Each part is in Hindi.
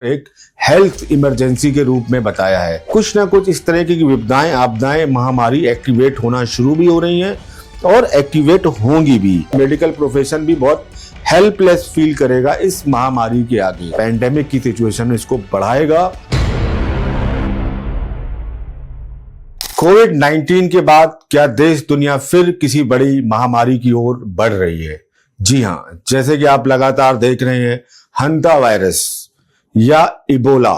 एक हेल्थ इमरजेंसी के रूप में बताया है। कुछ ना कुछ इस तरह की विपदाएं आपदाएं महामारी एक्टिवेट होना शुरू भी हो रही हैं और एक्टिवेट होंगी भी। मेडिकल प्रोफेशन भी बहुत हेल्पलेस फील करेगा इस महामारी के आगे। पैंडेमिक की सिचुएशन इसको बढ़ाएगा। कोविड-19 के बाद क्या देश दुनिया फिर किसी बड़ी महामारी की ओर बढ़ रही है? जी हाँ, जैसे कि आप लगातार देख रहे हैं, हंता वायरस या इबोला,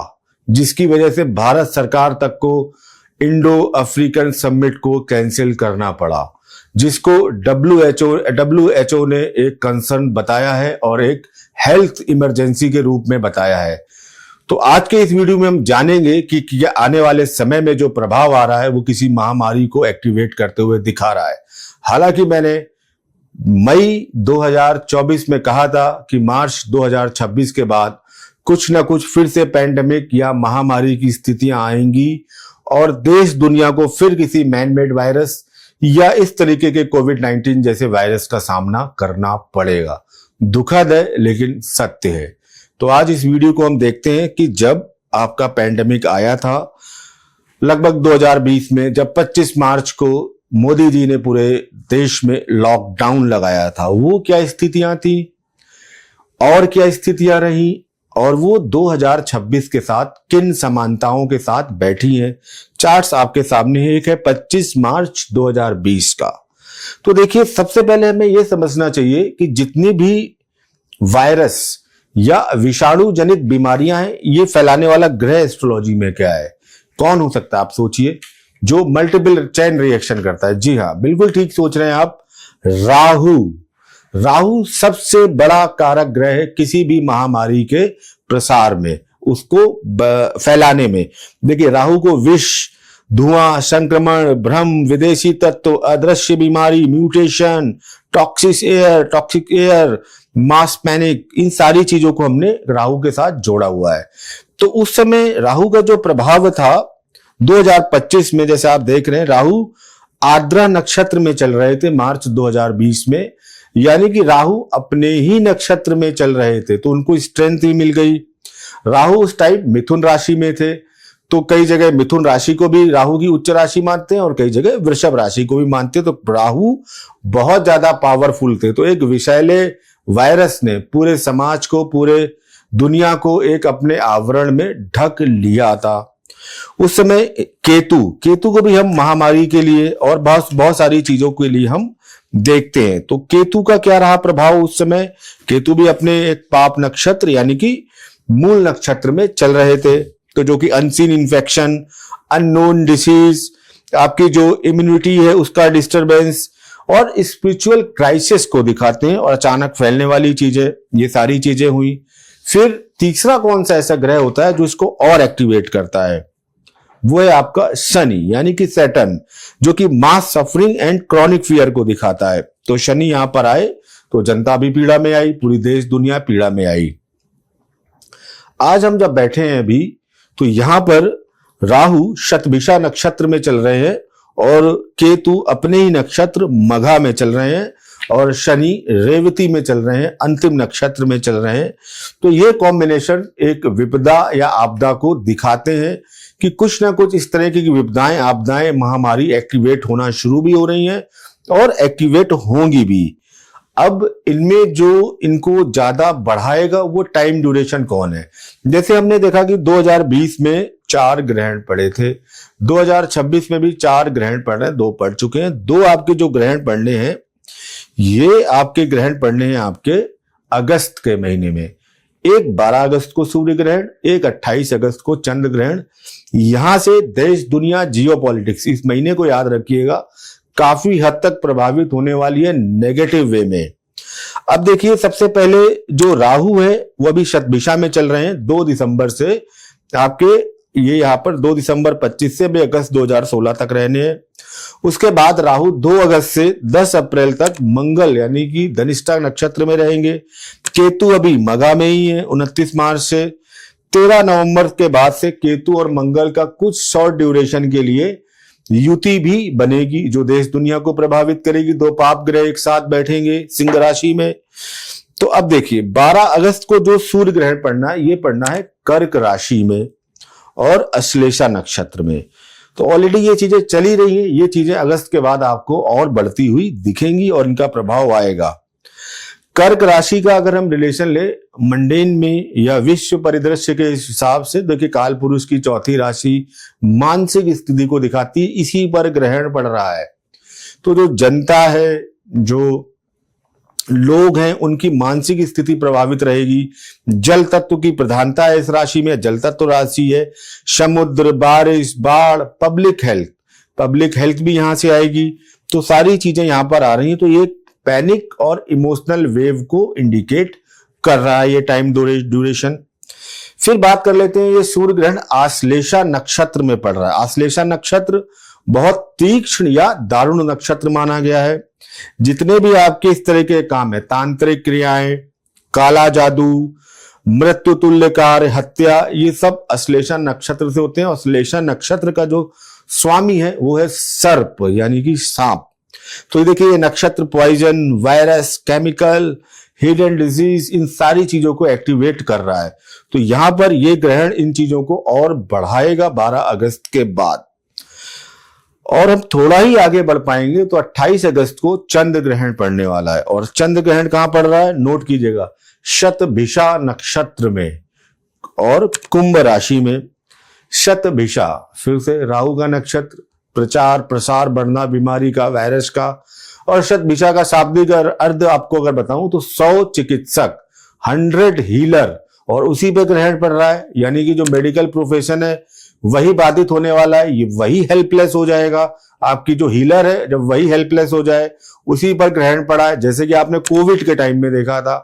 जिसकी वजह से भारत सरकार तक को इंडो अफ्रीकन समिट को कैंसिल करना पड़ा, जिसको WHO ने एक कंसर्न बताया है और एक हेल्थ इमरजेंसी के रूप में बताया है। तो आज के इस वीडियो में हम जानेंगे कि आने वाले समय में जो प्रभाव आ रहा है वो किसी महामारी को एक्टिवेट करते हुए दिखा रहा है। हालांकि मैंने मई 2024 में कहा था कि मार्च 2026 के बाद कुछ ना कुछ फिर से पैंडेमिक या महामारी की स्थितियां आएंगी और देश दुनिया को फिर किसी मैनमेड वायरस या इस तरीके के कोविड-19 जैसे वायरस का सामना करना पड़ेगा। दुखद है लेकिन सत्य है। तो आज इस वीडियो को हम देखते हैं कि जब आपका पैंडेमिक आया था लगभग 2020 में, जब 25 मार्च को मोदी जी ने पूरे देश में लॉकडाउन लगाया था, वो क्या स्थितियां थी और क्या स्थितियां रही और वो 2026 के साथ किन समानताओं के साथ बैठी हैं। चार्ट्स आपके सामने है। एक है 25 मार्च 2020 का। तो देखिए, सबसे पहले हमें यह समझना चाहिए कि जितनी भी वायरस या विषाणु जनित बीमारियां हैं, ये फैलाने वाला ग्रह एस्ट्रोलॉजी में क्या है, कौन हो सकता है? आप सोचिए, जो मल्टीपल चेन रिएक्शन करता है। जी हाँ, बिल्कुल ठीक सोच रहे हैं आप। राहु सबसे बड़ा कारक ग्रह है किसी भी महामारी के प्रसार में, उसको फैलाने में। देखिए, राहु को विष, धुआं, संक्रमण, भ्रम, विदेशी तत्व, अदृश्य बीमारी, म्यूटेशन, टॉक्सिक एयर, मास पैनिक, इन सारी चीजों को हमने राहु के साथ जोड़ा हुआ है। तो उस समय राहु का जो प्रभाव था 2025 में, जैसे आप देख रहे हैं, राहु आर्द्रा नक्षत्र में चल रहे थे मार्च 2020 में, यानी कि राहु अपने ही नक्षत्र में चल रहे थे, तो उनको स्ट्रेंथ भी मिल गई। राहु उस टाइम मिथुन राशि में थे, तो कई जगह मिथुन राशि को भी राहु की उच्च राशि मानते हैं और कई जगह वृषभ राशि को भी मानते हैं। तो राहु बहुत ज्यादा पावरफुल थे। तो एक विषैले वायरस ने पूरे समाज को, पूरे दुनिया को एक अपने आवरण में ढक लिया था। उस समय केतु को भी हम महामारी के लिए और बहुत सारी चीजों के लिए हम देखते हैं। तो केतु का क्या रहा प्रभाव उस समय? केतु भी अपने एक पाप नक्षत्र यानी कि मूल नक्षत्र में चल रहे थे, तो जो कि अनसीन इन्फेक्शन, अननोन डिसीज, आपकी जो इम्यूनिटी है उसका डिस्टरबेंस और स्पिरिचुअल क्राइसिस को दिखाते हैं और अचानक फैलने वाली चीजें, ये सारी चीजें हुई। फिर तीसरा कौन सा ऐसा ग्रह होता है जो इसको और एक्टिवेट करता है? वो है आपका शनि यानी कि सैटर्न, जो कि मास सफरिंग एंड क्रॉनिक फियर को दिखाता है। तो शनि यहां पर आए तो जनता भी पीड़ा में आई, पूरी देश दुनिया पीड़ा में आई। आज हम जब बैठे हैं अभी, तो यहां पर राहु शतभिषा नक्षत्र में चल रहे हैं और केतु अपने ही नक्षत्र मघा में चल रहे हैं और शनि रेवती में चल रहे हैं, अंतिम नक्षत्र में चल रहे हैं। तो ये कॉम्बिनेशन एक विपदा या आपदा को दिखाते हैं कि कुछ ना कुछ इस तरह की विपदाएं आपदाएं महामारी एक्टिवेट होना शुरू भी हो रही हैं और एक्टिवेट होंगी भी। अब इनमें जो इनको ज्यादा बढ़ाएगा वो टाइम ड्यूरेशन कौन है? जैसे हमने देखा कि 2020 में 4 ग्रहण पड़े थे, 2026 में भी 4 ग्रहण पड़ रहे हैं, 2 पड़ चुके हैं। 2 आपके जो ग्रहण पड़ने हैं, ये आपके ग्रहण पड़ने हैं आपके अगस्त के महीने में। एक 12 अगस्त को सूर्य ग्रहण, एक 28 अगस्त को चंद्र ग्रहण। यहां से देश दुनिया जियोपॉलिटिक्स, इस महीने को याद रखिएगा, काफी हद तक प्रभावित होने वाली है नेगेटिव वे में। अब देखिए, सबसे पहले जो राहु है वो अभी शतभिषा में चल रहे हैं 2 दिसंबर से। आपके ये यहाँ पर 2 दिसंबर 25 से 2 अगस्त 2016 तक रहने हैं। उसके बाद राहु 2 अगस्त से 10 अप्रैल तक मंगल यानी कि धनिष्ठा नक्षत्र में रहेंगे। केतु अभी मघा में ही है 29 मार्च से। 13 नवंबर के बाद से केतु और मंगल का कुछ शॉर्ट ड्यूरेशन के लिए युति भी बनेगी जो देश दुनिया को प्रभावित करेगी। 2 पाप ग्रह एक साथ बैठेंगे सिंह राशि में। तो अब देखिए 12 अगस्त को जो सूर्य ग्रहण पड़ना है, ये पड़ना है कर्क राशि में और अश्लेषा नक्षत्र में। तो ऑलरेडी ये चीजें चली रही हैं, ये चीजें अगस्त के बाद आपको और बढ़ती हुई दिखेंगी और इनका प्रभाव आएगा। कर्क राशि का अगर हम रिलेशन ले मंडेन में या विश्व परिदृश्य के हिसाब से, देखिए काल पुरुष की चौथी राशि मानसिक स्थिति को दिखाती है, इसी पर ग्रहण पड़ रहा है। तो जो जनता है, जो लोग हैं, उनकी मानसिक स्थिति प्रभावित रहेगी। जल तत्व की प्रधानता है इस राशि में, जल तत्व राशि है। समुद्र, बारिश, बाढ़, पब्लिक हेल्थ भी यहां से आएगी। तो सारी चीजें यहां पर आ रही हैं। तो ये पैनिक और इमोशनल वेव को इंडिकेट कर रहा है ये टाइम ड्यूरेशन। फिर बात कर लेते हैं, ये सूर्य ग्रहण आश्लेषा नक्षत्र में पड़ रहा है। आश्लेषा नक्षत्र बहुत तीक्ष्ण या दारुण नक्षत्र माना गया है। जितने भी आपके इस तरह के काम है, तांत्रिक क्रियाएं, काला जादू, मृत्यु तुल्य कार्य, हत्या, ये सब अश्लेषा नक्षत्र से होते हैं। अश्लेषा नक्षत्र का जो स्वामी है वो है सर्प, यानी कि सांप। तो ये देखिए, ये नक्षत्र poison, virus, chemical, hidden disease, इन सारी चीजों को एक्टिवेट कर रहा है। तो यहां पर ये ग्रहण इन चीजों को और बढ़ाएगा 12 अगस्त के बाद। और हम थोड़ा ही आगे बढ़ पाएंगे तो 28 अगस्त को चंद्र ग्रहण पड़ने वाला है। और चंद्र ग्रहण कहां पड़ रहा है, नोट कीजिएगा, शतभिषा नक्षत्र में और कुंभ राशि में। शतभिषा फिर से राहु का नक्षत्र, प्रचार प्रसार, बढ़ना बीमारी का, वायरस का। और शतभिषा का शाब्दिक अर्थ आपको अगर बताऊं तो 100 चिकित्सक, 100 हीलर, और उसी पे ग्रहण पड़ रहा है। यानी कि जो मेडिकल प्रोफेशन है वही बाधित होने वाला है, ये वही हेल्पलेस हो जाएगा। आपकी जो हीलर है, जब वही हेल्पलेस हो जाए, उसी पर ग्रहण पड़ा है। जैसे कि आपने कोविड के टाइम में देखा था,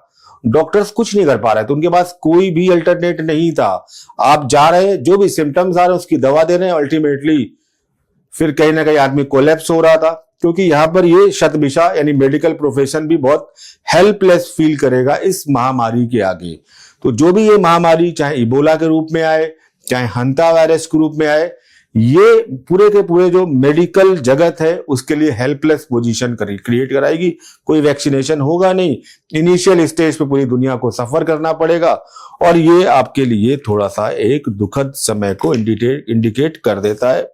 डॉक्टर्स कुछ नहीं कर पा रहे थे, उनके पास कोई भी अल्टरनेट नहीं था। आप जा रहे हैं, जो भी सिम्टम्स आ रहे हैं उसकी दवा दे रहे हैं, अल्टीमेटली फिर कहीं ना कहीं आदमी कोलैप्स हो रहा था। क्योंकि यहां पर ये शतभिषा यानी मेडिकल प्रोफेशन भी बहुत हेल्पलेस फील करेगा इस महामारी के आगे। तो जो भी ये महामारी, चाहे इबोला के रूप में आए, चाहे हंता वायरस के रूप में आए, ये पूरे के पूरे जो मेडिकल जगत है उसके लिए हेल्पलेस पोजीशन क्रिएट कराएगी। कोई वैक्सीनेशन होगा नहीं, इनिशियल स्टेज पे पूरी दुनिया को सफर करना पड़ेगा। और ये आपके लिए थोड़ा सा एक दुखद समय को इंडिकेट कर देता है।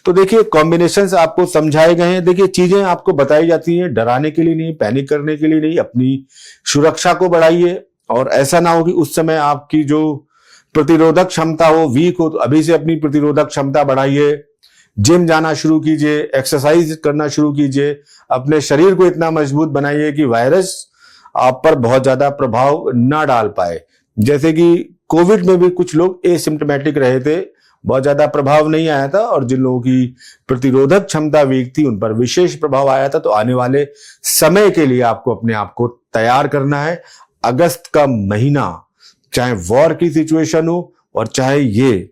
तो देखिए, कॉम्बिनेशंस आपको समझाए गए हैं। देखिए, चीजें आपको बताई जाती हैं डराने के लिए नहीं, पैनिक करने के लिए नहीं। अपनी सुरक्षा को बढ़ाइए और ऐसा ना हो कि उस समय आपकी जो प्रतिरोधक क्षमता हो वीक हो। तो अभी से अपनी प्रतिरोधक क्षमता बढ़ाइए, जिम जाना शुरू कीजिए, एक्सरसाइज करना शुरू कीजिए, अपने शरीर को इतना मजबूत बनाइए कि वायरस आप पर बहुत ज्यादा प्रभाव ना डाल पाए। जैसे कि कोविड में भी कुछ लोग एसिम्प्टोमेटिक रहे थे, बहुत ज्यादा प्रभाव नहीं आया था, और जिन लोगों की प्रतिरोधक क्षमता वीक थी उन पर विशेष प्रभाव आया था। तो आने वाले समय के लिए आपको अपने आप को तैयार करना है। अगस्त का महीना, चाहे वॉर की सिचुएशन हो और चाहे ये